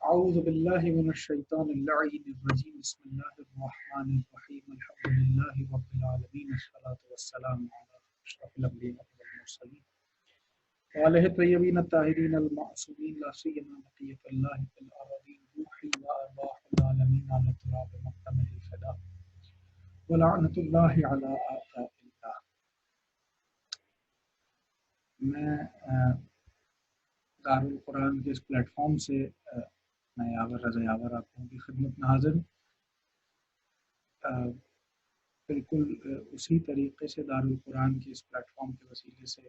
أعوذ بالله من الشيطان اللعين الرجيم بسم الله الرحمن الرحيم الحمد لله رب العالمين الصلاة والسلام على أشرف الأنبياء والمرسلين وعلى الطيبين الطاهرين المعصومين لا سيما بقية الله في الأراضين روحي وأرواح العالمين على تراب مقتمل الفداء ولعنة الله على أعداء الله. میں دارالقرآن کے اس پلیٹ فارم سے میں یاور رضا یاور آپ لوگوں کی خدمت میں حاضر ہوں. بالکل اسی طریقے سے دارالقرآن کے اس پلیٹ فارم کے وسیلے سے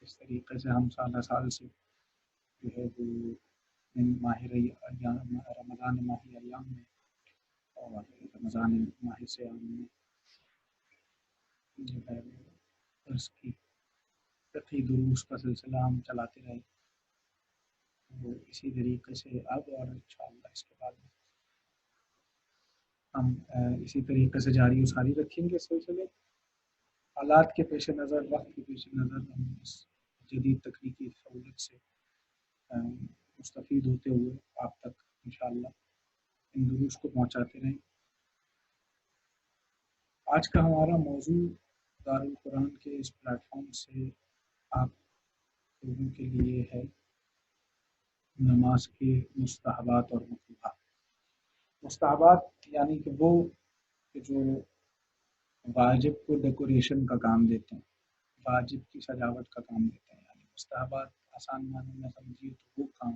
اس طریقے سے ہم سالہ سال سے جو ہے وہ رمضان ماہی ایام میں اور رمضان ماہی سیام میں جو ہے درس کی فقہی دروس کا سلسلہ ہم چلاتے رہے. وہ اسی طریقے سے اب اور انشاءاللہ اس کے بعد ہم اسی طریقے سے جاری و ساری رکھیں گے. سلسلے حالات کے پیش نظر وقت کے پیش نظر ہم اس جدید تکنیکی سہولت سے مستفید ہوتے ہوئے آپ تک انشاءاللہ ان دروس کو پہنچاتے رہیں. آج کا ہمارا موضوع دارالقرآن کے اس پلیٹ فارم سے آپ لوگوں کے لیے ہے نماز کے مستحبات اور مکروہات. مستحبات یعنی کہ وہ جو واجب کو ڈیکوریشن کا کام دیتے ہیں، واجب کی سجاوٹ کا کام دیتے ہیں. یعنی مستحبات آسان معنی میں سمجھیے تو وہ کام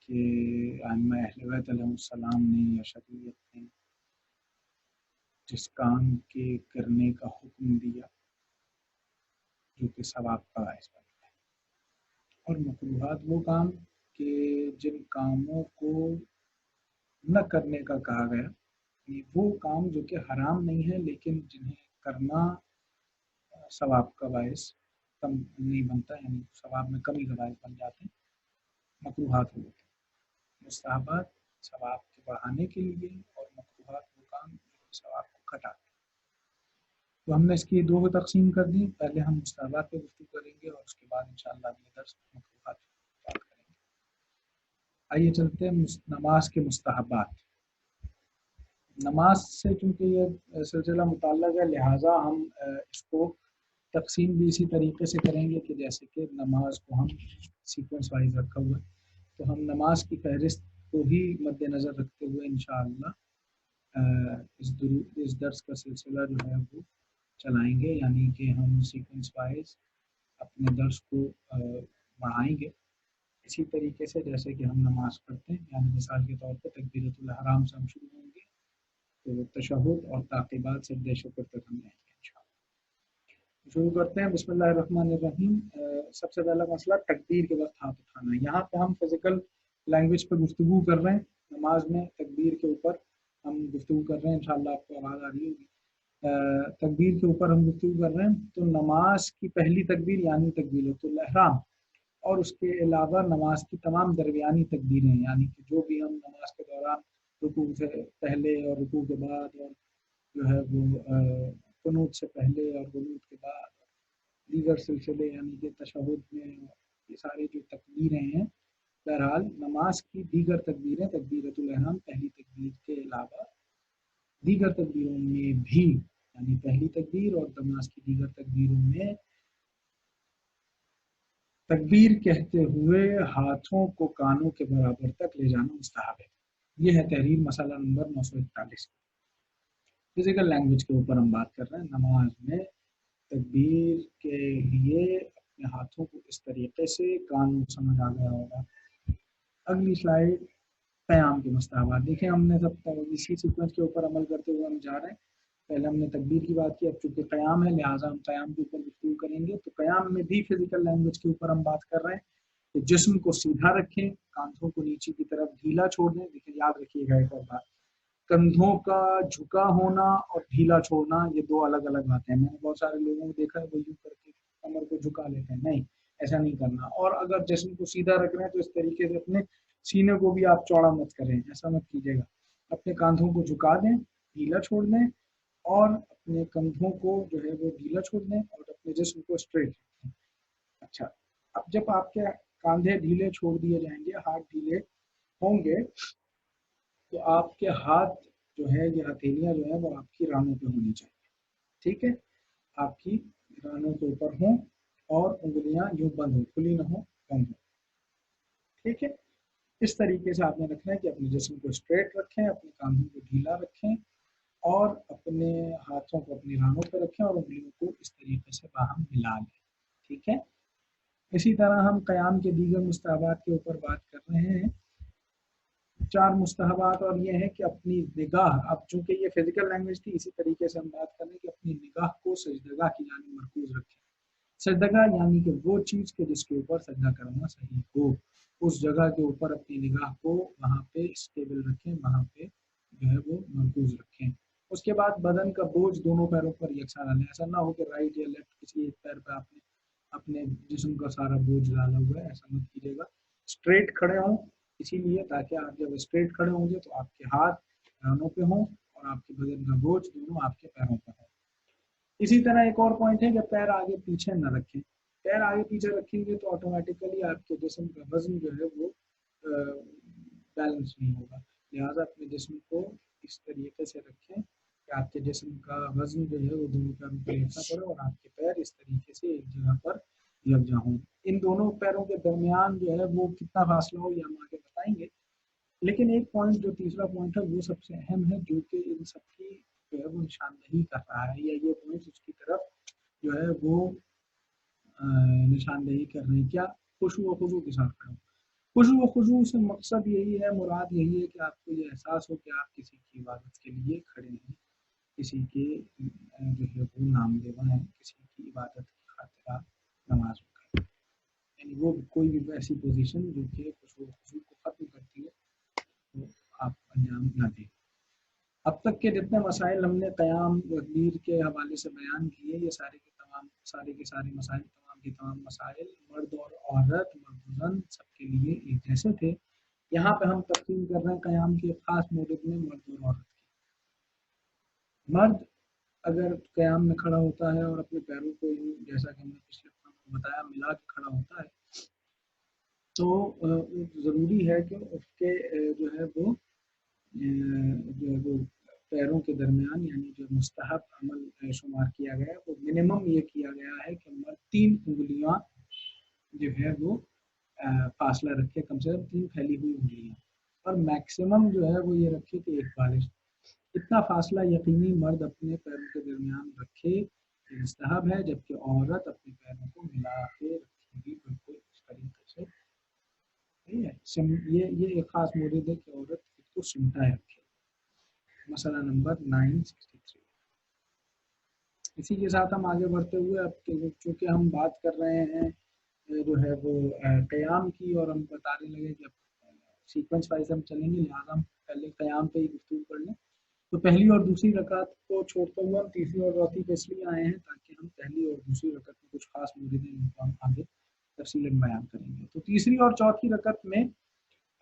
کہ ائمہ اہل بیت علیہ السلام نے یا شریعت نے جس کام کے کرنے کا حکم دیا جو کہ ثواب کا باعث بنتا ہے. اور مکروہات وہ کام کہ جن کاموں کو نہ کرنے کا کہا گیا، وہ کام جو کہ حرام نہیں ہے لیکن جنہیں کرنا ثواب کا باعث کم نہیں بنتا، یعنی ثواب میں کمی کا باعث بن جاتے ہیں، مکروہات ہوتے ہیں. مستحبات ثواب کے بڑھانے کے لیے اور مکروہات وہ کام جو ثواب کو گھٹاتے ہیں. تو ہم نے اس کی دو تقسیم کر دی. پہلے ہم مستحبات پہ گفتگو کریں گے اور اس کے بعد انشاءاللہ اگلے درس مکروہات پہ بات کریں گے. آئیے چلتے ہیں نماز کے مستحبات. نماز سے چونکہ یہ سلسلہ متعلق ہے لہٰذا ہم اس کو تقسیم بھی اسی طریقے سے کریں گے کہ جیسے کہ نماز کو ہم سیکوینس وائز رکھا ہوا ہے تو ہم نماز کی فہرست کو ہی مد نظر رکھتے ہوئے انشاءاللہ اس درس کا سلسلہ جو ہے وہ چلائیں گے. یعنی کہ ہم سیکوینس وائز اپنے درس کو بڑھائیں گے اسی طریقے سے جیسے کہ ہم نماز پڑھتے ہیں. یعنی مثال کے طور پر تکبیرۃ الاحرام سے ہم شروع ہوں گے تو تشہد اور تعقیبات سے سجدہ شکر تک ہم رہیں گے انشاءاللہ. شروع کرتے ہیں. بسم اللہ الرحمن الرحیم. سب سے پہلا مسئلہ تکبیر کے وقت ہاتھ اٹھانا ہے. یہاں پہ ہم فزیکل لینگویج پہ گفتگو کر رہے ہیں. نماز میں تکبیر کے اوپر ہم گفتگو کر رہے ہیں. انشاءاللہ آپ کو آواز آ رہی ہوگی. تکبیر کے اوپر ہم گفتگو کر رہے ہیں. تو نماز کی پہلی تکبیر یعنی تکبیرۃ الاحرام اور اس کے علاوہ نماز کی تمام درمیانی تکبیریں یعنی کہ جو بھی ہم نماز کے دوران رکوع سے پہلے اور رکوع کے بعد اور جو ہے وہ قنوت سے پہلے اور قنوت کے بعد دیگر سلسلے یعنی کہ تشہد میں یہ ساری جو تکبیریں ہیں بہرحال نماز کی دیگر تکبیریں تکبیرۃ الاحرام پہلی تکبیر کے علاوہ دیگر تکبیروں میں بھی یعنی پہلی تکبیر اور نماز کی دیگر تکبیروں میں تکبیر کہتے ہوئے ہاتھوں کو کانوں کے برابر تک لے جانا مستحب ہے. یہ ہے تحریر مسئلہ نمبر 941. فزیکل لینگویج کے اوپر ہم بات کر رہے ہیں. نماز میں تکبیر کے لیے اپنے ہاتھوں کو اس طریقے سے کانوں سمجھ آ گیا ہوگا. اگلی سلائیڈ قیام کے مستحبات. دیکھیں ہم نے سب اسی سیکوینس کے اوپر عمل کرتے ہوئے ہم جا رہے ہیں. پہلے ہم نے تکبیر کی بات کی. اب چونکہ قیام ہے لہٰذا ہم قیام کے اوپر گفتگو کریں گے. تو قیام میں بھی فزیکل لینگویج کے اوپر ہم بات کر رہے ہیں کہ جسم کو سیدھا رکھیں، کاندھوں کو نیچے کی طرف ڈھیلا چھوڑ دیں. دیکھیں یاد رکھیے گا ایک اور بات، کندھوں کا جھکا ہونا اور ڈھیلا چھوڑنا یہ دو الگ الگ باتیں ہیں. میں نے بہت سارے لوگوں کو دیکھا ہے وہ یوں کر کے کمر کو جھکا لیتے ہیں. نہیں، ایسا نہیں کرنا. اور اگر جسم کو سیدھا رکھ رہے ہیں تو اس طریقے سے اپنے سینے کو بھی آپ چوڑا مت کریں، ایسا مت کیجیے گا. اپنے کاندھوں کو جھکا دیں، ڈھیلا چھوڑ دیں اور اپنے کندھوں کو جو ہے وہ ڈھیلا چھوڑ دیں اور اپنے جسم کو اسٹریٹ رکھیں. اچھا، اب جب آپ کے कांधे ढीले छोड़ दिए जाएंगे, हाथ ढीले होंगे, तो आपके हाथ जो है, ये हथेलियां जो है वो आपकी रानों पे होनी चाहिए। ठीक है, आपकी रानों के ऊपर हों और उंगलियां यूं बंद हो, खुली ना हो, बंद हो। ठीक है, इस तरीके से आपने रखना है कि अपने जिस्म को स्ट्रेट रखें, अपने कांधों को ढीला रखें और अपने हाथों को अपनी रानों पर रखें और उंगलियों को इस तरीके से बाहर मिला लें। ठीक है, इसी तरह हम क़याम के दीगर मुस्तहबात के ऊपर बात कर रहे हैं। 4 मुस्तहबात, और ये है कि अपनी निगाह, अब चूंकि ये फिजिकल लैंग्वेज थी, इसी तरीके से हम बात करें कि अपनी निगाह को सजदगाह की जानिब मरकूज रखें। सजदगाह यानी कि वो चीज़ के जिसके ऊपर सजदा करना सही हो, उस जगह के ऊपर अपनी निगाह को वहाँ पे स्टेबल रखें, वहाँ पे जो है वो मरकूज रखें। उसके बाद बदन का बोझ दोनों पैरों पर यकसा डालें। ऐसा ना हो कि राइट या लेफ्ट किसी एक पैर पर आपने अपने जिस्म का सारा बोझ डाला हुआ है, ऐसा मत कीजिएगा। स्ट्रेट खड़े हों, इसीलिए ताकि आप जब स्ट्रेट खड़े होंगे तो आपके हाथ कानों पे हों और आपके बदन का बोझ दोनों आपके पैरों पर हो। इसी तरह एक और पॉइंट है कि पैर आगे पीछे न रखें। पैर आगे पीछे रखेंगे तो ऑटोमेटिकली आपके जिस्म का वजन जो है वो बैलेंस नहीं होगा। लिहाजा अपने जिस्म को इस तरीके से रखें कि आपके जिस्म का वजन जो है वो दोनों पैरों पर यकसा पड़े और आपके पैर इस तरीके से एक जगह पर यकजा हों। इन दोनों पैरों के दरमियान जो है वो कितना फासला हो ये हम आगे बताएंगे, लेकिन एक पॉइंट जो तीसरा पॉइंट है वो सबसे अहम है, जो कि इन सबकी जो है वो निशानदही कर रहा है, या ये पॉइंट उसकी तरफ जो है वो निशानदही कर रहे हैं। क्या? खुशू व खुजू के साथ खड़े। खुशू व खुजू से मकसद यही है, मुराद यही है कि आपको ये एहसास हो कि आप किसी की इबादत के लिए खड़े हैं, किसी के जो है वो नाम लेवा है, किसी की इबादत की खातिर आप नमाज में खड़े हैं। यानी वो कोई भी ऐसी पोजीशन जो कि खुशू व खुजू को ख़त्म करती है तो आप अंजाम ना दें। अब तक के जितने मसाइल हमने क़याम तकबीर के हवाले से बयान किए, ये सारे के सारे मसाइल, तमाम के तमाम मसाइल मर्द और औरत, मर्द सबके लिए एक जैसे थे। यहाँ पे हम तक़सीम कर रहे हैं क़याम के ख़ास मौक़िफ़ में मर्द और औरत की। मर्द अगर क़याम में खड़ा होता है और अपने पैरों को जैसा कि हमने पिछले में बताया मिला के खड़ा होता है, तो ज़रूरी है कि उसके जो है वो पैरों के दरमियान, यानी जो मुस्तहब अमल शुमार किया गया है वो मिनिमम ये किया गया है कि मर्द 3 उंगलियां जो है वो फासला रखे, कम से कम 3 फैली हुई उंगलियां, और मैक्सिमम जो है वो ये रखे कि 1 बारिश। इतना फासला यकीनी मर्द अपने पैरों के दरमियान रखे ये मुस्तहब है, जबकि औरत अपने पैरों को मिला के रखेगी बिल्कुल इस तरीके से। ये एक खास मौजूद है कि औरत खुद को सिमटाए रखे। मसला नंबर 963। इसी के साथ हम आगे बढ़ते हुए, अब चूँकि हम बात कर रहे हैं जो है वो क़याम की, और हम बताने लगे कि सीक्वेंस वाइज हम चलेंगे, लिहाजा हम पहले क़याम पे ही गुफ्तगू कर लें। तो पहली और दूसरी रकात को छोड़ते हुए हम तीसरी और चौथी पे इसलिए आए हैं ताकि हम पहली और दूसरी रकात में कुछ खास मौजूद हैं जिनको हम आगे तफसीलन बयान करेंगे। तो तीसरी और चौथी रकात में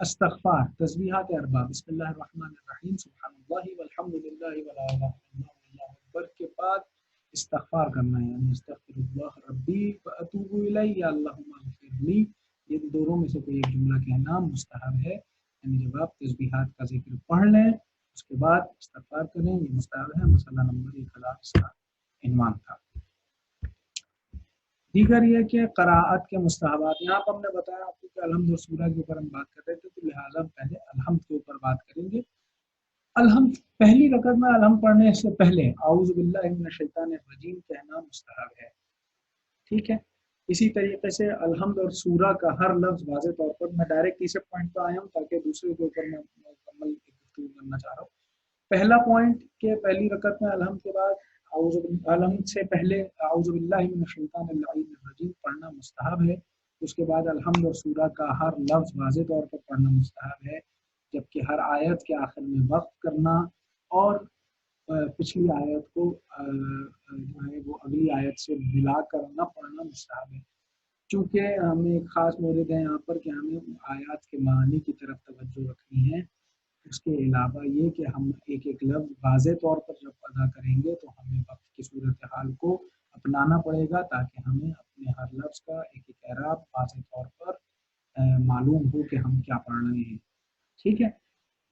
इस्तिग़फ़ार, तस्बीहात अरबा, बिस्मिल्लाहिर्रहमानिर्रहीम, सुब्हानल्लाहि वल्हम्दुलिल्लाहि वला इलाहा इल्लल्लाह वल्लाहु अकबर के बाद इस्तिग़फ़ार करना है, यानी अस्तग़फिरुल्लाह रब्बी व अतूबु इलैहि, या अल्लाहुम्मा इग़फिरली। ये दोनों में से कोई एक जुमला कहना मुस्तहब है, यानी जब आप तस्बीहात का जिक्र पढ़ लें उसके बाद इस्तिग़फ़ार करें, ये मुस्तहब है। मसला नंबर 1000 इसका इन्वान था। दीगर ये कि क़राअत के मुस्तहबात, यहाँ पर हमने बताया आपको कि अलहम्द और सूरा के ऊपर हम बात कर रहे थे, तो लिहाजा पहले अलहम्द के ऊपर बात करेंगे। अलहम्द पहली रकअत में अलहम्द पढ़ने से पहले औज़ु बिल्लाहि मिनश शैतानिर रजीम कहना मुस्तहब है। ठीक है, इसी तरीके से अलहम्द और सूरा का हर लफ्ज़ वाज़ेह तौर पर, मैं डायरेक्ट तीसरे पॉइंट पर आया हूँ ताकि दूसरे के ऊपर मैं मुकम्मल गुफ्तगू करना चाह रहा हूँ। पहला पॉइंट के पहली रकअत में अलहम्द के बाद अलहम्द से पहले औज़ु बिल्लाहि मिनश शैतानिर रजीम पढ़ना मुस्तहब है। उसके बाद अलहम्द और सूरा का हर लफ्ज़ वाज़ेह तौर पर पढ़ना मुस्तहब है, जबकि हर आयत के आखिर में वक़्फ़ करना और पिछली आयत को जो है वो अगली आयत से मिलाकर न पढ़ना मुस्तहब है। चूँकि हमें एक ख़ास मौलिद है यहाँ पर कि हमें आयत के मानी की तरफ तवज्जो रखनी है। उसके अलावा ये कि हम एक एक लफ्ज़ वाज़ेह तौर पर जब अदा करेंगे तो हमें वक्त की सूरत हाल को अपनाना पड़ेगा ताकि हमें अपने हर लफ्ज़ का एक एक एराब वाज़ेह तौर पर मालूम हो कि हम क्या पढ़ रहे हैं। ठीक है।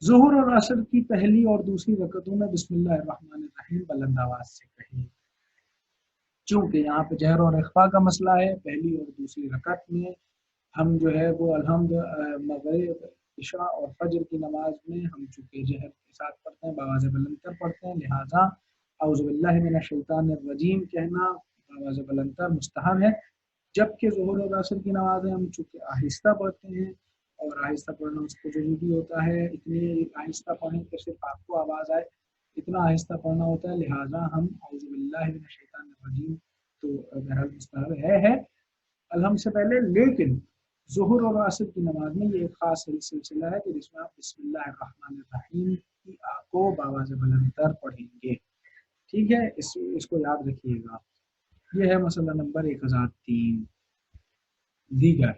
ज़ोहर और असर की पहली और दूसरी रकतों में बिस्मिल्लाहिर्रहमानिर्रहीम बुलंद आवाज से कहें। चूंकि यहाँ पे जहर और इख्फा का मसला है, पहली और दूसरी रकत में हम जो है वो मगरिब, इशा और फजर की नमाज में हम चूंकि जहर के साथ पढ़ते हैं, बावाज़ बुलंद पढ़ते हैं, लिहाजा औज़ुबिल्लाहि मिनश शैतानिर रजीम कहना बावाज़ बुलंद मुस्तहब है। जबकि ज़ोहर और असर की नमाज़ें हम चूँकि आहिस्ता पढ़ते हैं और आहिस्ता पढ़ना उसको ज़रूरी होता है, इतनी आहिस्ता पढ़ें कि सिर्फ आपको आवाज़ आए, इतना आहिस्ता पढ़ना होता है, लिहाजा हम औज़ु बिल्लाहि मिनश शैतानिर रजीम तो बहरहाल मुस्तहब है अलहम से पहले। लेकिन ज़ोहर और असर की नमाज में ये एक ख़ास सिलसिला है कि जिसमें आप बिस्मिल्लाहिर्रहमानिर्रहीम की को बावाज़ बुलंद पढ़ेंगे। ठीक है, इसको याद रखिएगा। ये है मसला नंबर 1003। दीगर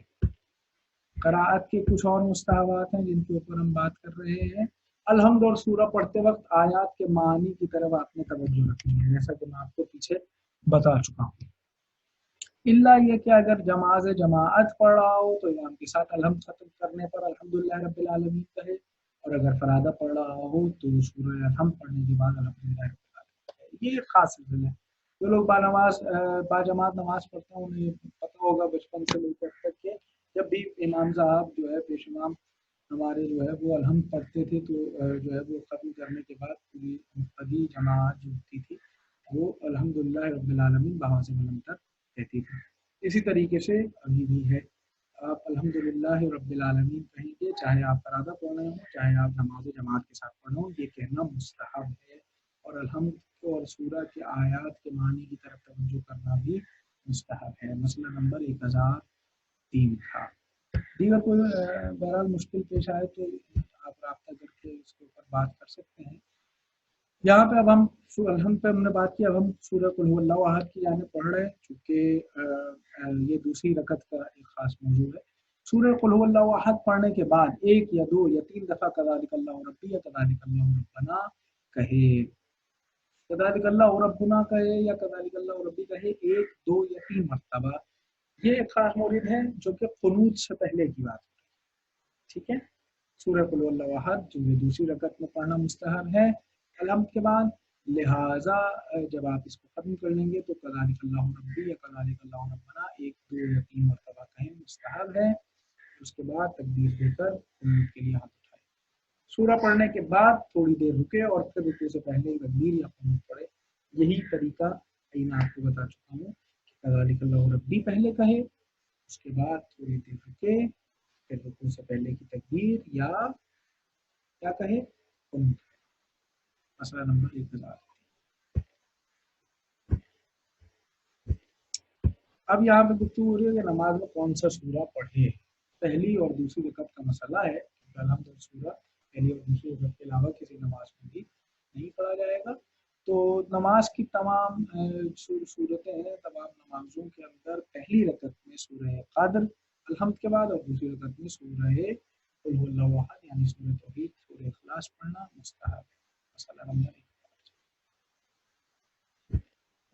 क़राअत के कुछ और मुस्तहबात हैं जिनके ऊपर हम बात कर रहे हैं। अलहम्द और सूरा पढ़ते वक्त आयात के मानी की तरफ आपने तवज्जो रखनी है, जैसा कि मैं आपको पीछे बता चुका हूँ। इल्ला ये कि अगर जमात पढ़ रहा हो तो इमाम के साथ अलहम्द खत्म करने पर अल्हम्दुलिल्लाह रब्बिल आलमीन कहे, और अगर फरादा पढ़ रहा हो तो सूरह अलहम्द पढ़ने के बाद अल्हम्दुलिल्लाह रब्बिल आलमीन कहे। ये एक खास सिलसिला है। जो लोग बाजमात नमाज पढ़ते हैं उन्हें पता होगा बचपन से लेकर तक के जब भी इमाम साहब जो है पेश इमाम हमारे जो है वो अलहम्द पढ़ते थे तो जो है वो खत्म करने के बाद पूरी मुक़्तदी जमात जो होती थी वो अल्हम्दुलिल्लाह रब्बिल आलमीन बावाज़ बुलंद तक कहती थी। इसी तरीके से अभी भी है, आप अल्हम्दुलिल्लाह रब्बिल आलमीन कहेंगे, चाहे आप फरादा पढ़ रहे हों, चाहे आप नमाज़ जमात के साथ पढ़ रहे हों, ये कहना मुस्तहब है। और अलहम्द और सूरा के आयात के मानी की तरफ तवज्जो करना भी मुस्तहब है। मसला नंबर 1003 था। दीगर कोई बहरहाल मुश्किल पेश आए तो आप राब्ता करके इसके ऊपर बात कर सकते हैं। यहाँ पे अब हम अलहम्द पे हमने बात की, अब हम सूरह कुल हुवल्लाहु अहद की जानिब पढ़ रहे हैं, चूँकि ये दूसरी रकत का एक ख़ास मौजू है। सूरह कुल हुवल्लाहु अहद पढ़ने के बाद 1 या 2 या 3 दफ़ा कज़ालिकल्लाहु रब्बी या कज़ालिकल्लाहु रब्बना कहे। कज़ालिकल्लाहु रब्बुना कहे या कज़ालिकल्लाहु रब्बी कहे 1, 2 या 3 मरतबा। ये एक ख़ास मौरिद है जो कि क़ुनूत से पहले की बात है। ठीक है, सूरह कुल हुवल्लाहु अहद जो है दूसरी रकत में पढ़ना मुस्तहब है अलहम्द के बाद, लिहाजा जब आप इसको खत्म कर लेंगे तो कज़ालिकल्लाहु रब्बी या कज़ालिकल्लाहु रब्बना 1, 2 या 3 मरतबा कहें, मुस्तहब है। उसके बाद तकबीर देकर क़ुनूत के लिए हाथ उठाएं। सूरा पढ़ने के बाद थोड़ी देर रुके और फिर रुकू से पहले तकबीर या क़ुनूत पढ़े। यही तरीका मैं आपको बता चुका हूँ कि कज़ालिकल्लाहु रब्बी पहले कहे, उसके बाद थोड़ी देर रुके, फिर रुकू से पहले की तकबीर या क्या कहे, क़ुनूत। मसला नंबर 1000। अब यहाँ पे गुफ्तगू हो रही है कि नमाज में कौन सा सूरा पढ़े। पहली और दूसरी रकत का मसला है, अलहम्द और सूरा पहली और दूसरी रकत के अलावा किसी नमाज में भी नहीं पढ़ा जाएगा। तो नमाज की तमाम सूरतें हैं, तमाम नमाजों के अंदर पहली रकत में सूरह क़द्र अलहम्द के बाद और दूसरी रकत में सूरह कुल हुवल्लाहु अहद यानी सूरह तौहीद, सूरह इखलास पढ़ना मुस्तहब है। मसला नंबर 1।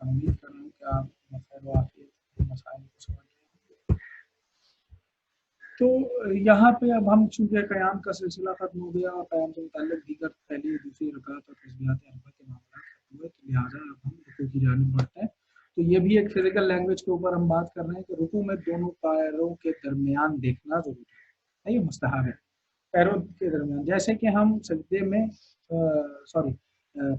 उम्मीद कर रहा हूँ कि आप खैर वाक़ियत मसाइल को समझ रहे हैं। तो यहाँ पे अब हम चूँकि क़याम का सिलसिला ख़त्म हो गया और क़याम से मुताल्लिक़ दीगर पहली दूसरी रकात और तस्बीहात अरबा के मामला खत्म हुए, तो लिहाजा अब हम रुकू की जानिब बढ़ते हैं। तो ये भी एक फ़िज़िकल लैंग्वेज के ऊपर हम बात कर रहे हैं कि रुकू में दोनों पैरों के दरमियान देखना ज़रूरी है, ये मुस्तहब है। पैरों के दरमियान, जैसे कि हम सजदे में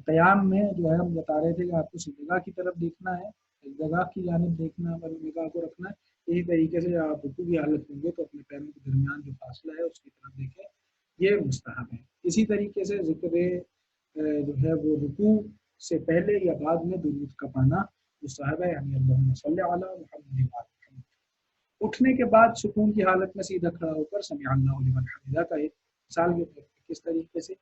क़याम में जो है हम बता रहे थे कि आपको सजदा की तरफ देखना है, सजदा की जानिब देखना है, निगाह को रखना है। इसी तरीके से आप रुकू की हालत होंगे तो अपने पैरों के दरमियान जो फासला है उसकी तरफ देखें, ये मुस्तहब है। इसी तरीके से ज़िक्र जो है वो रुकू से पहले या बाद में दुरूद का पाना मुस्तहब है, यानी अल्लाहुम्मा सल्लि अला मुहम्मद व आले मुहम्मद। उठने के बाद सुकून की हालत में सीधा खड़ा होकर समी अल्लाहु लिमन हमिदा कहे। मिसाल के तौर पे किस तरीके से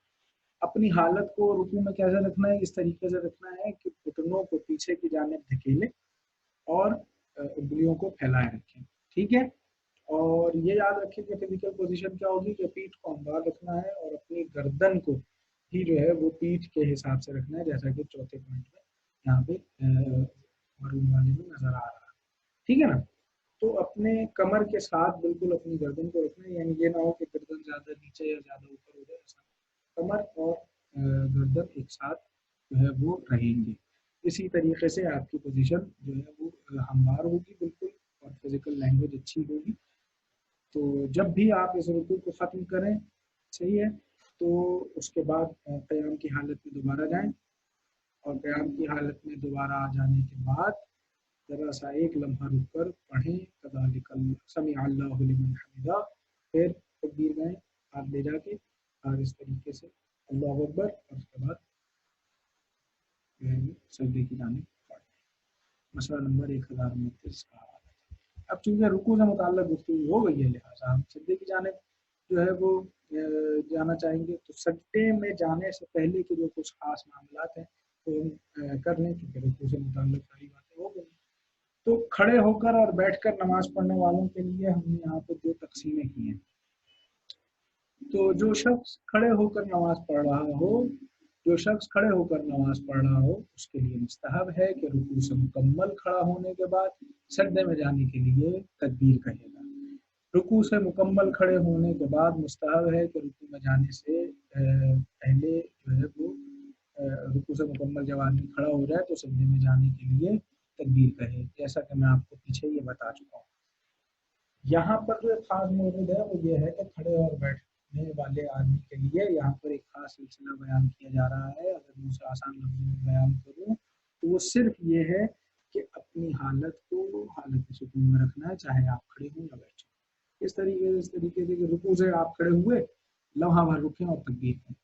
अपनी हालत को रुकू में कैसे रखना है, इस तरीके से रखना है कि घुटनों को पीछे की जानिब धकेलें और उंगलियों को फैलाए रखें। ठीक है, और ये याद रखें कि फिजिकल पोजीशन क्या होगी कि पीठ को हमवार रखना है और अपनी गर्दन को ही जो है वो पीठ के हिसाब से रखना है, जैसा कि चौथे पॉइंट में यहाँ पे मरून वाले में नजर आ रहा है। ठीक है ना। तो अपने कमर के साथ बिल्कुल अपनी गर्दन को रखना है, यानी ये ना हो कि गर्दन ज़्यादा नीचे या ज़्यादा ऊपर हो जाए, ऐसा। कमर और गर्दन एक साथ जो है वो रहेंगे। इसी तरीके से आपकी पोजीशन जो है वो हमवार होगी बिल्कुल, और फिजिकल लैंग्वेज अच्छी होगी। तो जब भी आप इस रुकू को ख़त्म करें, सही है, तो उसके बाद क़याम की हालत में दोबारा जाएं, और क़याम की हालत में दोबारा आ जाने के बाद ज़रा सा एक लम्हा रुक कर पढ़ें कज़ालिकल समी अल्लाहु लिमन हमिदा, फिर तकबीर गाएं हाथ ले जाके, और इस तरीके से अल्लाहु अकबर, और उसके बाद जो है वो सजदे की जानिब पढ़ें। मसला नंबर 1029 का। अब चूंकि रुकू से मुताल्लिक़ गुफ्तगू हो गई है, लिहाजा हम सजदे की जानिब जो है वो जाना चाहेंगे। तो सजदे में जाने से पहले के जो कुछ खास मामलात हैं तो हम कर लें, क्योंकि रुकू से मुताल्लिक़ सारी बातें हो गई। तो खड़े होकर और बैठकर नमाज पढ़ने वालों के लिए हमने यहाँ पर दो तकसीमें की हैं। तो जो शख्स खड़े होकर नमाज पढ़ रहा हो, जो शख्स खड़े होकर नमाज पढ़ रहा हो, उसके लिए मुस्तहब है कि रुकू से मुकम्मल खड़ा होने के बाद सजदे में जाने के लिए तकबीर कहेगा। रुकू से मुकम्मल खड़े होने के बाद मुस्तहब है कि रुकू में जाने से पहले जो है वो रुकू से मुकम्मल जब आदमी खड़ा हो जाए तो सजदे में जाने के लिए तकबीर कहे, जैसा कि मैं आपको पीछे ये बता चुका हूँ। यहाँ पर जो खास मौजूद है वो ये है कि खड़े और बैठने वाले आदमी के लिए यहाँ पर एक खास सिलसिला बयान किया जा रहा है। अगर मैं उसे आसान लफ्ज़ों में बयान करूँ तो वो सिर्फ ये है कि अपनी हालत को हालत सुकून में रखना है, चाहे आप खड़े हों या बैठे। इस तरीके से कि रुकू से आप खड़े हुए, लम्हा भर रुकें और तकबीर करें।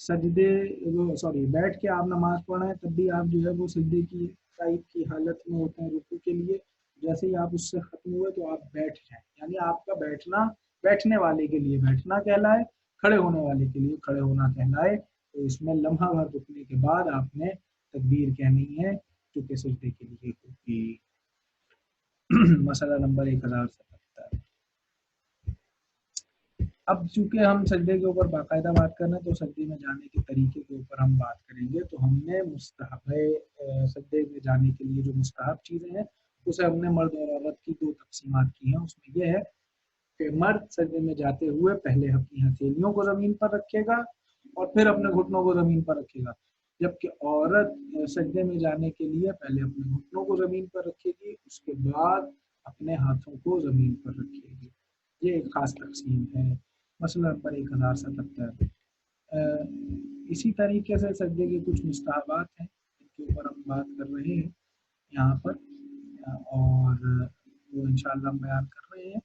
सजदे सॉरी बैठ के आप नमाज पढ़ रहे हैं तब भी आप जो है वो सजदे की टाइप की हालत में होते हैं रुकू के लिए। जैसे ही आप उससे खत्म हुए तो आप बैठ जाएं, यानी आपका बैठना बैठने वाले के लिए बैठना कहलाए, खड़े होने वाले के लिए खड़े होना कहलाए। तो इसमें लम्हा भर रुकने के बाद आपने तकबीर कहनी है जो कि सजदे के लिए होगी। मसला नंबर 1077। अब चूंकि हम सजदे के ऊपर बाकायदा बात कर रहे हैं तो सजदे में जाने के तरीके के ऊपर हम बात करेंगे। तो हमने मुस्तहब सजदे में जाने के लिए जो मुस्तहब चीज़ें हैं उसे हमने मर्द और औरत की दो तकसीमात की हैं। उसमें यह है कि मर्द सजदे में जाते हुए पहले अपनी हथेलियों को ज़मीन पर रखेगा और फिर अपने घुटनों को ज़मीन पर रखेगा, जबकि औरत सजदे में जाने के लिए पहले अपने घुटनों को ज़मीन पर रखेगी, उसके बाद अपने हाथों को ज़मीन पर रखेगी। ये एक ख़ास तकसीम है। मसला नंबर 1077। इसी तरीके से सजदे के कुछ मुस्तहबात हैं जिनके ऊपर हम बात कर रहे हैं यहाँ पर, और वो इंशाअल्लाह हम बयान कर रहे हैं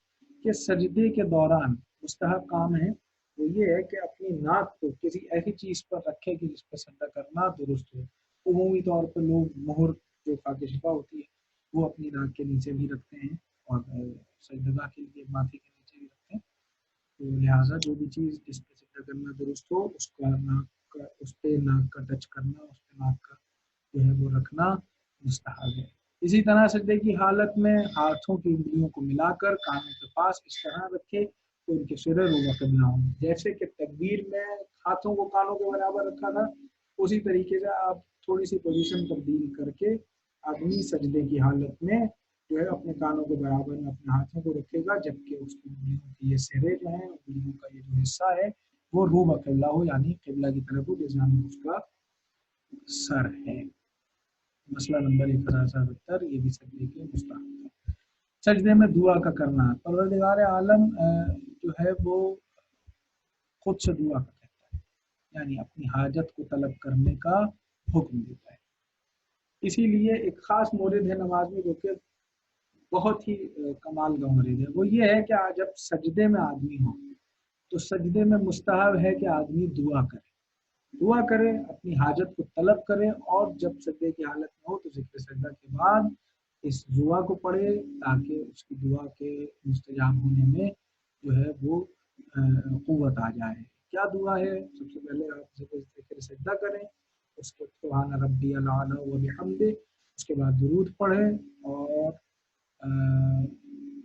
कि सजदे के दौरान मुस्तहब काम है वो ये है कि अपनी नाक को किसी ऐसी चीज़ पर रखे कि जिस पर सजदा करना दुरुस्त हो। उमूमी तौर पर लोग मोहर जो फाके शिफा होती है वो अपनी नाक के नीचे भी रखते हैं और सजदा के लिए माथे के नीचे भी रखते हैं। तो लिहाजा जो भी चीज़ जिस पे सजदा करना दुरुस्त हो उसका नाक का उस पर नाक का टच करना, उस पर नाक का जो है वो रखना मुस्तहब है। इसी तरह सजदे की हालत में हाथों की उंगलियों को मिलाकर कानों के पास इस तरह रखे तो उनके सिरे रुआ क़िबला हों। जैसे कि तकबीर में हाथों को कानों के बराबर रखा था, उसी तरीके से आप थोड़ी सी पोजीशन तब्दील करके आदमी सजदे की हालत में जो है अपने कानों के बराबर में अपने हाथों को रखेगा, जबकि उसकी उंगलियों के ये सिरे जो हैं, उंगलियों का ये जो हिस्सा है वो रूह क़िबला हो, यानी क़िबला की तरफ हो, जिस में उसका सर है। मसला नंबर 1077, ये भी सजदे के मुस्तहब है। सजदे में दुआ का करना, परवरदिगार आलम जो है वो खुद से दुआ का कहता है, यानी अपनी हाजत को तलब करने का हुक्म देता है। इसीलिए एक ख़ास मौरिद है नमाज में जो कि बहुत ही कमाल का मौरिद है। वो ये है कि जब सजदे में आदमी हो तो सजदे में मुस्तहब है कि आदमी दुआ करे, अपनी हाजत को तलब करे, और जब सजदे की हालत में हो तो ज़िक्र सजदा के बाद इस दुआ को पढ़े ताकि उसकी दुआ के मुस्तजाब होने में जो है वो क़ुव्वत आ जाए। क्या दुआ है? सबसे पहले आप ज़िक्र सजदा करें, उसके सुब्हान रब्बियल आला व बिहम्दिही, उसके बाद दुरूद पढ़ें और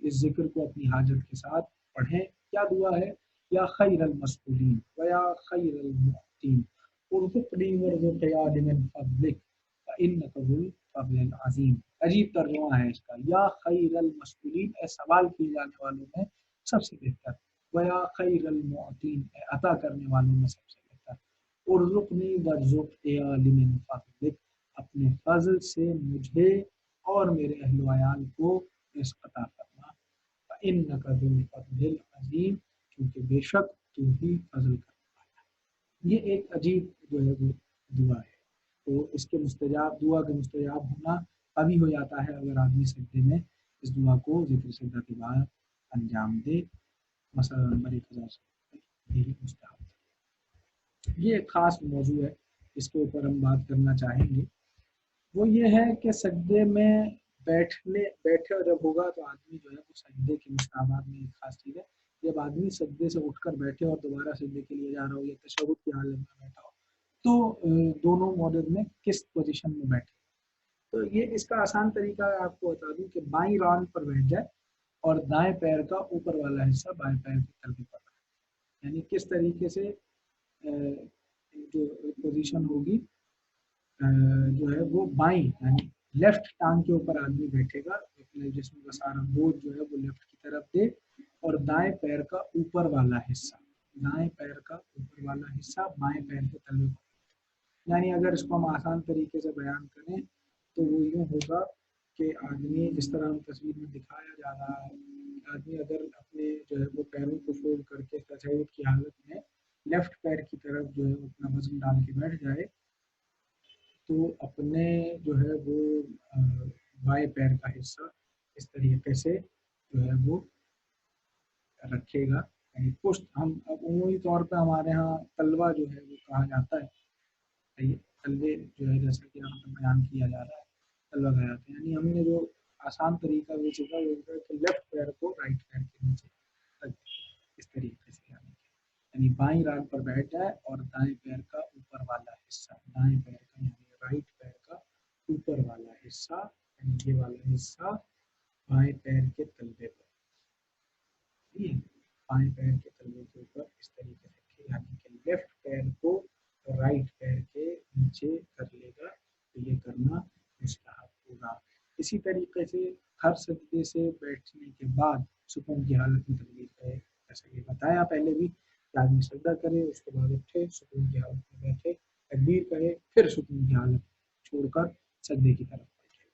इस ज़िक्र को अपनी हाजत के साथ पढ़ें। क्या दुआ है? या खैरल मस्ऊलीन व या खैरल मुअतीन उर्ज़ुक़नी वरज़ुक़ या मिन फ़ज़लिक फ़इन्नका ज़ुल الفضل العظیم. عجیب ترجمہ ہے اس کا. یا خیر المسئولین، اے سوال کیے جانے والوں میں سب سے بہتر. ویا خیر المعطین، اے عطا کرنے والوں میں سب سے بہتر. ارزقنی وارزق عیالی من فضلک، اپنے فضل سے مجھے اور میرے اہل و عیال کو رزق عطا کرنا. فإنک ذو الفضل العظیم، کیونکہ بے شک تو ہی فضل کرنے والا ہے. یہ ایک عجیب جو ہے وہ دعا ہے. تو اس کے مستجاب، دعا کے مستجاب ہونا ابھی ہو جاتا ہے اگر آدمی سجدے میں اس دعا کو ذکر سجدہ کے بعد انجام دے. مثلا نمبر 1000 یہی مستحب. یہ ایک خاص موضوع ہے جس کے اوپر ہم بات کرنا چاہیں گے. وہ یہ ہے کہ سجدے میں بیٹھے جب ہوگا تو آدمی جو ہے وہ سجدے کے مستحبات میں ایک خاص چیز ہے. جب آدمی سجدے سے اٹھ کر بیٹھے اور دوبارہ سجدے کے لیے جا رہا ہو یا تشہد کی حالت میں بیٹھا ہو تو دونوں مورد میں کس پوزیشن میں بیٹھے. تو یہ اس کا آسان طریقہ آپ کو بتا دوں کہ بائیں ران پر بیٹھ جائے اور دائیں پیر کا اوپر والا حصہ بائیں پیر کے تلوے پر رکھے. یعنی کس طریقے سے جو پوزیشن ہوگی جو ہے وہ بائیں یعنی لیفٹ ٹانگ کے اوپر آدمی بیٹھے گا، اپنے جسم کا سارا بوجھ جو ہے وہ لیفٹ کی طرف دے اور دائیں پیر کا اوپر والا حصہ بائیں پیر کے تلوے پر. یعنی اگر اس کو ہم آسان طریقے سے بیان کریں تو وہ یوں ہوگا کہ آدمی جس طرح ہم تصویر میں دکھایا جا رہا ہے، آدمی اگر اپنے جو ہے وہ پیروں کو فولڈ کر کے تشہد کی حالت میں لیفٹ پیر کی طرف جو ہے اپنا وزن ڈال کے بیٹھ جائے تو اپنے جو ہے وہ بائیں پیر کا حصہ اس طریقے سے جو ہے وہ رکھے گا. یعنی پشت ہم اب عمومی طور پہ ہمارے ہاں تلوا جو ہے وہ کہا جاتا ہے. تلوے جو ہے جیسا کہ یہاں پر بیان کیا جا رہا ہے تلوا کہا جاتا ہے. یعنی ہم نے جو آسان طریقہ وہ سیکھا وہ کہ لیفٹ پیر کو رائٹ پیر کے نیچے اس طریقے سے یعنی بائیں ران پر بیٹھ جائے اور دائیں پیر کا اوپر والا حصہ دائیں پیر کا یعنی رائٹ پیر کا اوپر والا حصہ یعنی یہ والا حصہ بائیں پیر کے تلوے پر بائیں پیر کے تلوے کے اوپر اس طریقے سے رکھے. یعنی کہ لیفٹ پیر کو رائٹ پیر کے نیچے کر لے گا. تو یہ کرنا مستحب ہوگا. اسی طریقے سے ہر سجدے سے بیٹھنے کے بعد سکون کی حالت میں تکبیر کرے. جیسا کہ بتایا پہلے بھی کہ آدمی سجدہ کرے اس کے بعد اٹھے سکون کی حالت میں بیٹھے تکبیر کرے پھر سکون کی حالت چھوڑ کر سجدے کی طرف بیٹھے.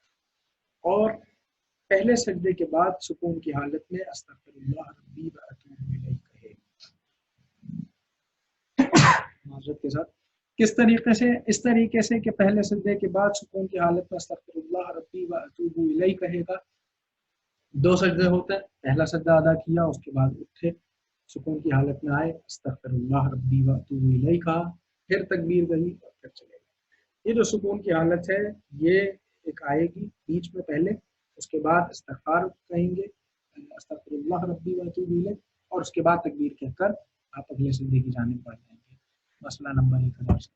اور پہلے سجدے کے بعد سکون کی حالت میں استغفر اللہ ربی و اتوب الیہ کہے. معذرت کے ساتھ کس طریقے سے؟ اس طریقے سے کہ پہلے سجدے کے بعد سکون کی حالت میں استغفر اللہ ربی و اتوب الیہ کہے گا. 2 سجدے ہوتے ہیں. پہلا سجدہ ادا کیا اس کے بعد اٹھے سکون کی حالت میں آئے استغفر اللہ ربی و اتوب الیہ کہا پھر تکبیر گئی اور پھر چلے گئے. یہ جو سکون کی حالت ہے یہ ایک آئے گی بیچ میں پہلے، اس کے بعد استغفار کہیں گے استغفر اللہ ربی و اتوب الیہ اور اس کے بعد تکبیر کہہ کر آپ اگلے سجدے کی جانب بڑھ جائیں گے. مسئلہ نمبر 1000.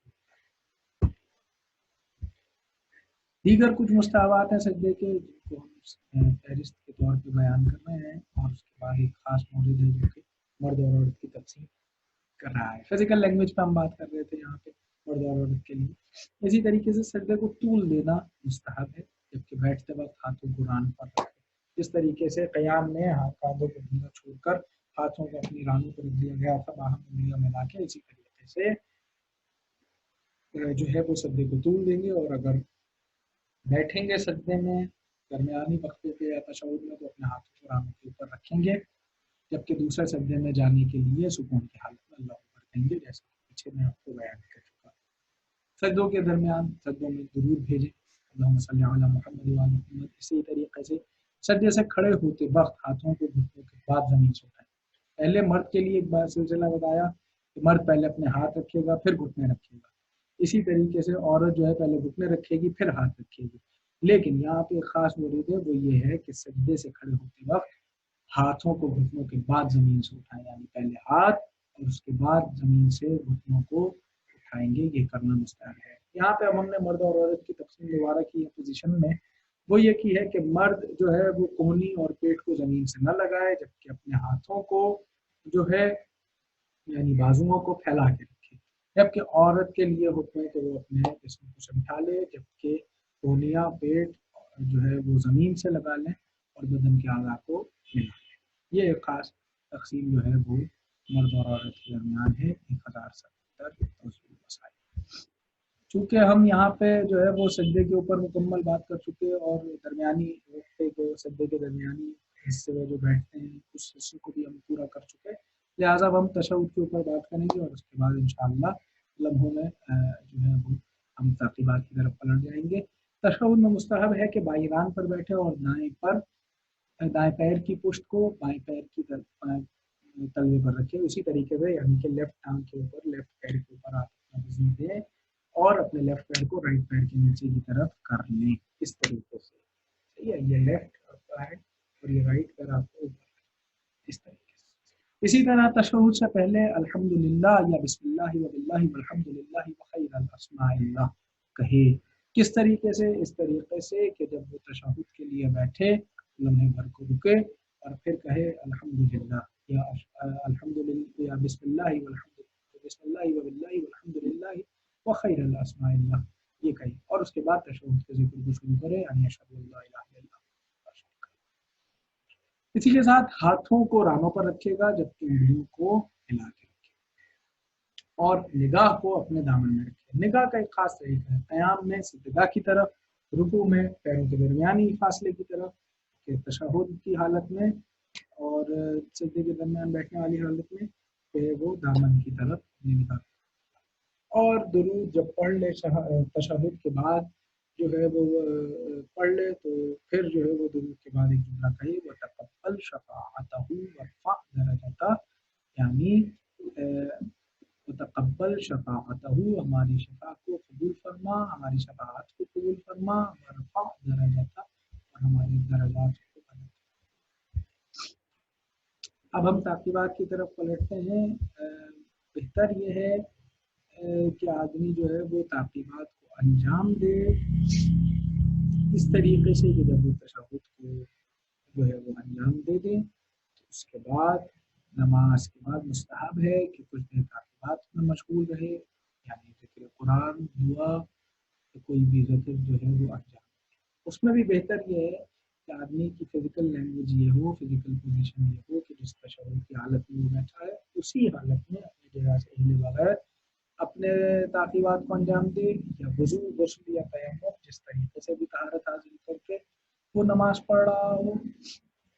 دیگر کچھ مستحبات ہیں سجدے کے جن کو ہم فہرست کے طور پہ بیان کر رہے ہیں اور اس کے بعد ایک خاص موجود ہے جو کہ مرد اور عورت کی تقسیم کر رہا ہے. فزیکل لینگویج پہ ہم بات کر رہے تھے یہاں پہ مرد اور عورت کے لیے. اسی طریقے سے سجدے کو طول دینا مستحب ہے جبکہ بیٹھتے وقت ہاتھوں کو ران پر رکھے. اس طریقے سے قیام میں کاندھوں کو ڈھیلا چھوڑ کر ہاتھوں کو اپنی رانوں پر رکھ دیا گیا تھا باہم انگلیاں ملا کے. اسی طریقے سے جو ہے وہ سجدے کو طول دیں گے اور اگر بیٹھیں گے سجدے میں درمیانی وقفے پہ یا تشہد میں تو اپنے ہاتھوں کو رانوں کے اوپر رکھیں گے جبکہ دوسرے سجدے میں جانے کے لیے سکون کی حالت میں اللہ اکبر کہیں گے جیسا پیچھے میں آپ کو بیان کر چکا. سجدوں کے درمیان سجدوں میں درود بھیجیں اللہم صلی علی محمد و علی محمد. اسی طریقے سے سجدے سے کھڑے ہوتے وقت ہاتھوں کو گھٹنوں کے بعد زمین سے اٹھائیں. پہلے مرد کے لیے ایک بار سلسلہ بتایا کہ مرد پہلے اپنے ہاتھ رکھے گا پھر گھٹنے رکھے گا. اسی طریقے سے عورت جو ہے پہلے گھٹنے رکھے گی پھر ہاتھ رکھے گی. لیکن یہاں پہ ایک خاص موجود ہے وہ یہ ہے کہ سجدے سے کھڑے ہوتے وقت ہاتھوں کو گھٹنوں کے بعد زمین سے اٹھائیں. یعنی پہلے ہاتھ اور اس کے بعد زمین سے گھٹنوں کو اٹھائیں گے. یہ کرنا مستحب ہے. یہاں پہ ہم نے مرد اور عورت کی تقسیم دوبارہ کی ہے پوزیشن میں. وہ یہ کی ہے کہ مرد جو ہے وہ کہنی اور پیٹ کو زمین سے نہ لگائے جبکہ اپنے ہاتھوں کو جو ہے یعنی بازوؤں کو پھیلا کے رکھے. جبکہ عورت کے لیے حکم ہے کہ وہ اپنے جسم کو سمٹا لے جبکہ तौलिया पेट जो है वो ज़मीन से लगा लें और बदन के आज़ा को मिला लें। ये एक ख़ास तकसीम जो है वो मर्द और औरत के दरमियान है 1070 तौज़ील मसाइल। चूँकि हम यहाँ पे जो है वो सजदे के ऊपर मुकम्मल बात कर चुके और दरमियानी वक्फे को सजदे के दरमियानी हिस्से में जो बैठते हैं उस हिस्से को भी हम पूरा कर चुके हैं, लिहाजा अब हम तशहुद के ऊपर बात करेंगे और उसके बाद इंशाअल्लाह लम्हों में जो है वो हम ताक़ीबात की तरफ पलट जाएंगे। तशहुद में मुस्तहब है कि बाईरान पर बैठे और दाएं पैर की पुश्त को बाएं पैर की तलवे पर रखें, उसी तरीके से यानी कि लेफ्ट टांग के ऊपर लेफ्ट पैर के ऊपर आप अपना वज़न दें और अपने लेफ्ट पैर को राइट पैर के नीचे की तरफ कर लें इस तरीके से। सही है, ये लेफ्ट आपका है और ये राइट पैर आपको ऊपर इस तरीके से। इसी तरह तशहुद से पहले अल्हम्दुलिल्लाह या बिस्मिल्लाहि व बिल्लाहि वल्हम्दुलिल्लाहि व खैरुल अस्माइल्लाह कहे। किस तरीके से? इस तरीके से कि जब वो तशहुद के लिए बैठे लम्हे भर को रुके और फिर कहे अल्हम्दुलिल्लाह या अल्हम्दुलिल्लाह या बिस्मिल्लाहि बिस्मिल्लाहि व बिल्लाहि वल्हम्दुलिल्लाहि व खैरुल अस्माइल्लाह ये कहे और उसके बाद तशहुद के ज़िक्र को शुरू करें यानी अशहदु अल्ला इलाहा इल्लल्लाह। इसी के साथ हाथों को रानों पर रखेगा जबकि उंगलियों को हिला के रखेगा और निगाह को अपने दामन में रखेगा। निगाह का एक खास तरीका है क़याम में सिजदा की तरफ, रुकू में पैरों के दरमियानी फासले की तरफ, के तशहुद की हालत में और सजदे के दरमियान बैठने वाली हालत में वो दामन की तरफ निगाह। और दुरूद जब पढ़ ले तशहुद के बाद जो है वो पढ़ ले तो फिर जो है वो दुरूद के बाद एक जुमला कहे व तक़ब्बल शफ़ाअतहु वरफ़अ दरजतहु, यानी तक़ब्बल शफ़ाअतहु हमारी शफ़ाअत को कबूल फरमा, हमारी शफ़ाअत को कबूल फरमा, वरफ़अ दरजतहु और हमारे दर्जात को बढ़ा। अब हम ताक़ीबात की तरफ पलटते हैं। बेहतर ये है कि आदमी जो है वो ताक़ीबात को अंजाम दे इस तरीके से कि जब वो तशहुद को जो है वो अंजाम दे दें तो उसके बाद नमाज के बाद मुस्तहब है कि कुछ देर ताक़ीबात में मशगूल रहे, यानी ज़िक्र कुरान, दुआ, तो कोई भी ज़िक्र जो है वो अंजाम। उसमें भी बेहतर ये है कि आदमी की फ़िज़िकल लैंग्वेज ये हो, फ़िज़िकल पोजीशन ये हो कि जिस तशहुद की हालत में वो बैठा है उसी हालत में अपनी जगह से हिले बगैर अपने ताक़ीबात को अंजाम दे या वज़ू, गुस्ल या तयम्मुम जिस तरीके से भी तहारत हासिल करके वो नमाज पढ़ रहा हो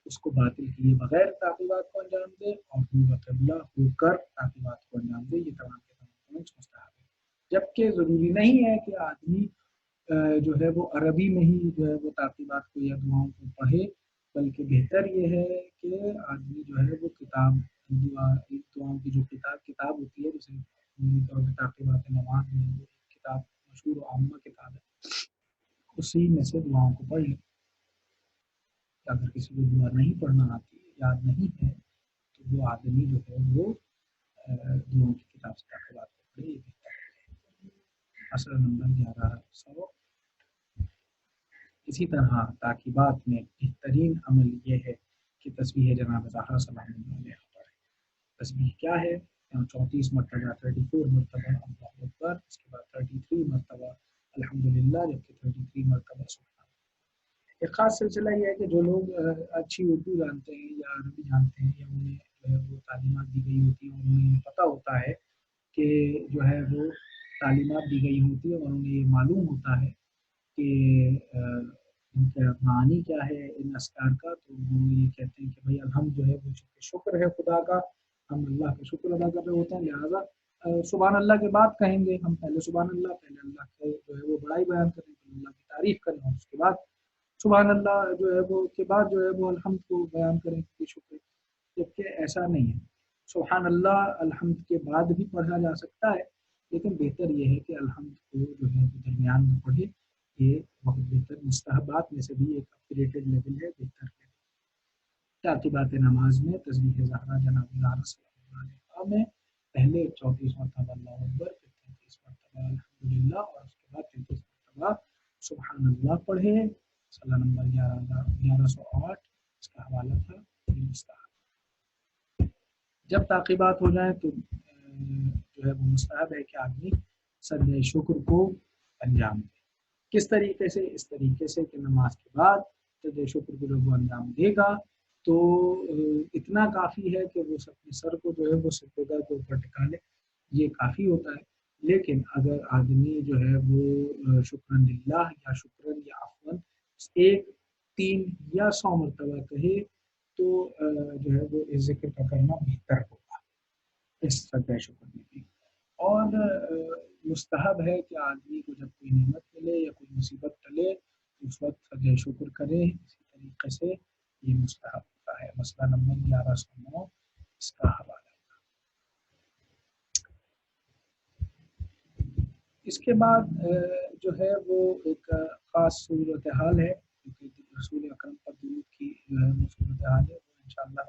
उसको बातिल किए बगैर ताक़ीबात को अंजाम दे और क़िबला होकर ताक़ीबात को अंजाम दे। ये तमाम के तमाम पॉइंट्स मुस्तहब है, जबकि ज़रूरी नहीं है कि आदमी जो है वो अरबी में ही जो है वो ताक़ीबात को या दुआओं को पढ़े, बल्कि बेहतर ये है कि आदमी जो है वो किताब दुआओं की जो किताब होती है जैसे तौर पर ताक़ीबात नमाज में वो किताब मशहूर और आम्मा किताब है, उसी में से दुआओं को पढ़ ले। अगर किसी को दुआ नहीं पढ़ना आती, याद नहीं है, तो वो आदमी जो है वो दुआओं की किताब से ताक़ीबात को पढ़े, ये बेहतर है। मसला नंबर 1100। इसी तरह ताक़ीबात में बेहतरीन अमल ये है कि तस्बीह जनाब ज़हरा सल्लल्लाहु अलैहि वसल्लम पढ़ें। तस्बीह क्या है? 34 मरतबा 34 मरतबा अल्लाहु अकबर, उसके बाद 33 मरतबा अल्हम्दुलिल्लाह, जबकि 33 मरतबा सुभान अल्लाह। एक ख़ास सिलसिला ये है कि जो लोग अच्छी उर्दू जानते हैं या अरबी जानते हैं या उन्हें जो है वो तालीमात दी गई होती है और उन्हें पता होता है कि जो है वो तालीमात दी गई होती है और उन्हें ये मालूम होता है कि इनका मानी क्या है इन अस्कार का, तो वो ये कहते हैं कि भाई हम जो है वो शुक्र है खुदा का, हम अल्लाह का शुक्र अदा कर रहे होते हैं, लिहाजा सुभान अल्लाह के बाद कहेंगे हम पहले सुभान अल्लाह, पहले अल्लाह के जो है वो बड़ाई बयान करें, अल्लाह की तारीफ करें और उसके बाद सुभान अल्लाह जो है वो के बाद जो है वो अल्हम्द को बयान करें कि शुक्र। जबकि ऐसा नहीं है, सुभान अल्लाह अल्हम्द के बाद भी पढ़ा जा सकता है, लेकिन बेहतर ये है कि अल्हम्द को जो है वो दरमियान में पढ़े। ये बहुत बेहतर मुस्तहबात में से भी एक अपग्रेडेड लेवल है, बेहतर है। ताक़ीबात नमाज में तस्बीह ज़हरा जनाब ज़हरा सल्लल्लाहु अलैहि वसल्लम में पहले 34 मरतबा अल्लाहु अकबर, फिर 33 मरतबा अल्हम्दुलिल्लाह और उसके बाद 33 मरतबा सुभान अल्लाह पढ़े। मसला नंबर 1108 इसका हवाला था मुस्तहब। जब ताक़ीबात हो जाए तो जो है वो मुस्तहब है कि आदमी सजदे शुक्र को अंजाम दे। किस तरीके से? इस तरीके से कि नमाज के बाद सजदे शुक्र को जब वो अंजाम देगा तो इतना काफ़ी है कि वो अपने सर को जो है वो सजदेगाह के ऊपर टिका ले, ये काफ़ी होता है। लेकिन अगर आदमी जो है वो शुक्रन लिल्लाह या शुक्रन या अफ़वन 1, 3 या 100 मरतबा कहे तो जो है वो इस ज़िक्र का करना बेहतर होगा इस सजदे शुक्र में भी। और मुस्तहब है कि आदमी को जब कोई नेमत मिले या कोई मुसीबत टले उस वक्त सजदे शुक्र करे। इसी तरीके से ये मुस्तहब होता है। मसला नंबर 1109 इसका हवाला। इसके बाद जो है वो एक ख़ास सूरत हाल है क्योंकि रसूल अकरम पर दुरूद की जो है वो सूरत हाल है वो इंशाअल्लाह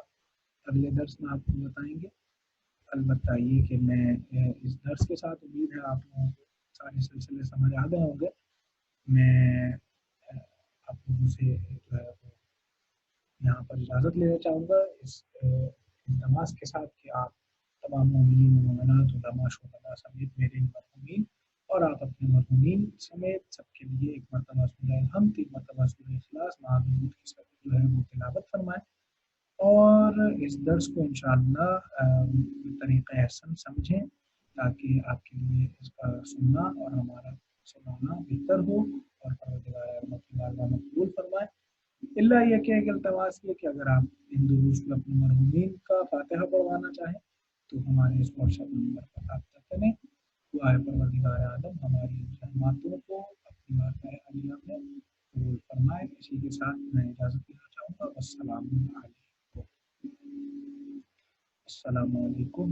अगले दर्स में आपको बताएंगे। अलबत्ता ये कि मैं इस दर्स के साथ उम्मीद है आप लोगों को सारे सिलसिले समझ आ गए होंगे। मैं आप लोगों से जो है वो यहाँ पर इजाज़त लेना चाहूँगा इस नमाज के साथ कि आप तमाम मोमिनीन व मोमिनात उलमा शुहदा समेत मेरे मरहूमीन और आप अपने मरहूमीन समेत सबके लिए एक मरतबा सूरह हम 3 मरतबा सूरह इखलास महादरूद की सब जो है वो तिलावत फरमाएँ और इस दर्स को इंशाअल्लाह तरीक़े हसन समझें ताकि आपके लिए इसका सुनना और हमारा सुनाना बेहतर हो और परवरदिगार आलम अपनी बारगाह में कबूल फरमाए। इल्ला ये कि एक इल्तमास ये कि अगर आप इन दुरूस में अपने मरहूमीन का फातिहा पढ़वाना चाहें तो हमारे इस व्हाट्सएप नंबर पर रब्ता करें। दुआ है परवरदिगार आलम हमारी इन रहमतों को अपनी बारगाह आलिया में कबूल फरमाए। इसी के साथ मैं इजाज़त लेना चाहूँगा। अस्सलामु अलैकुम।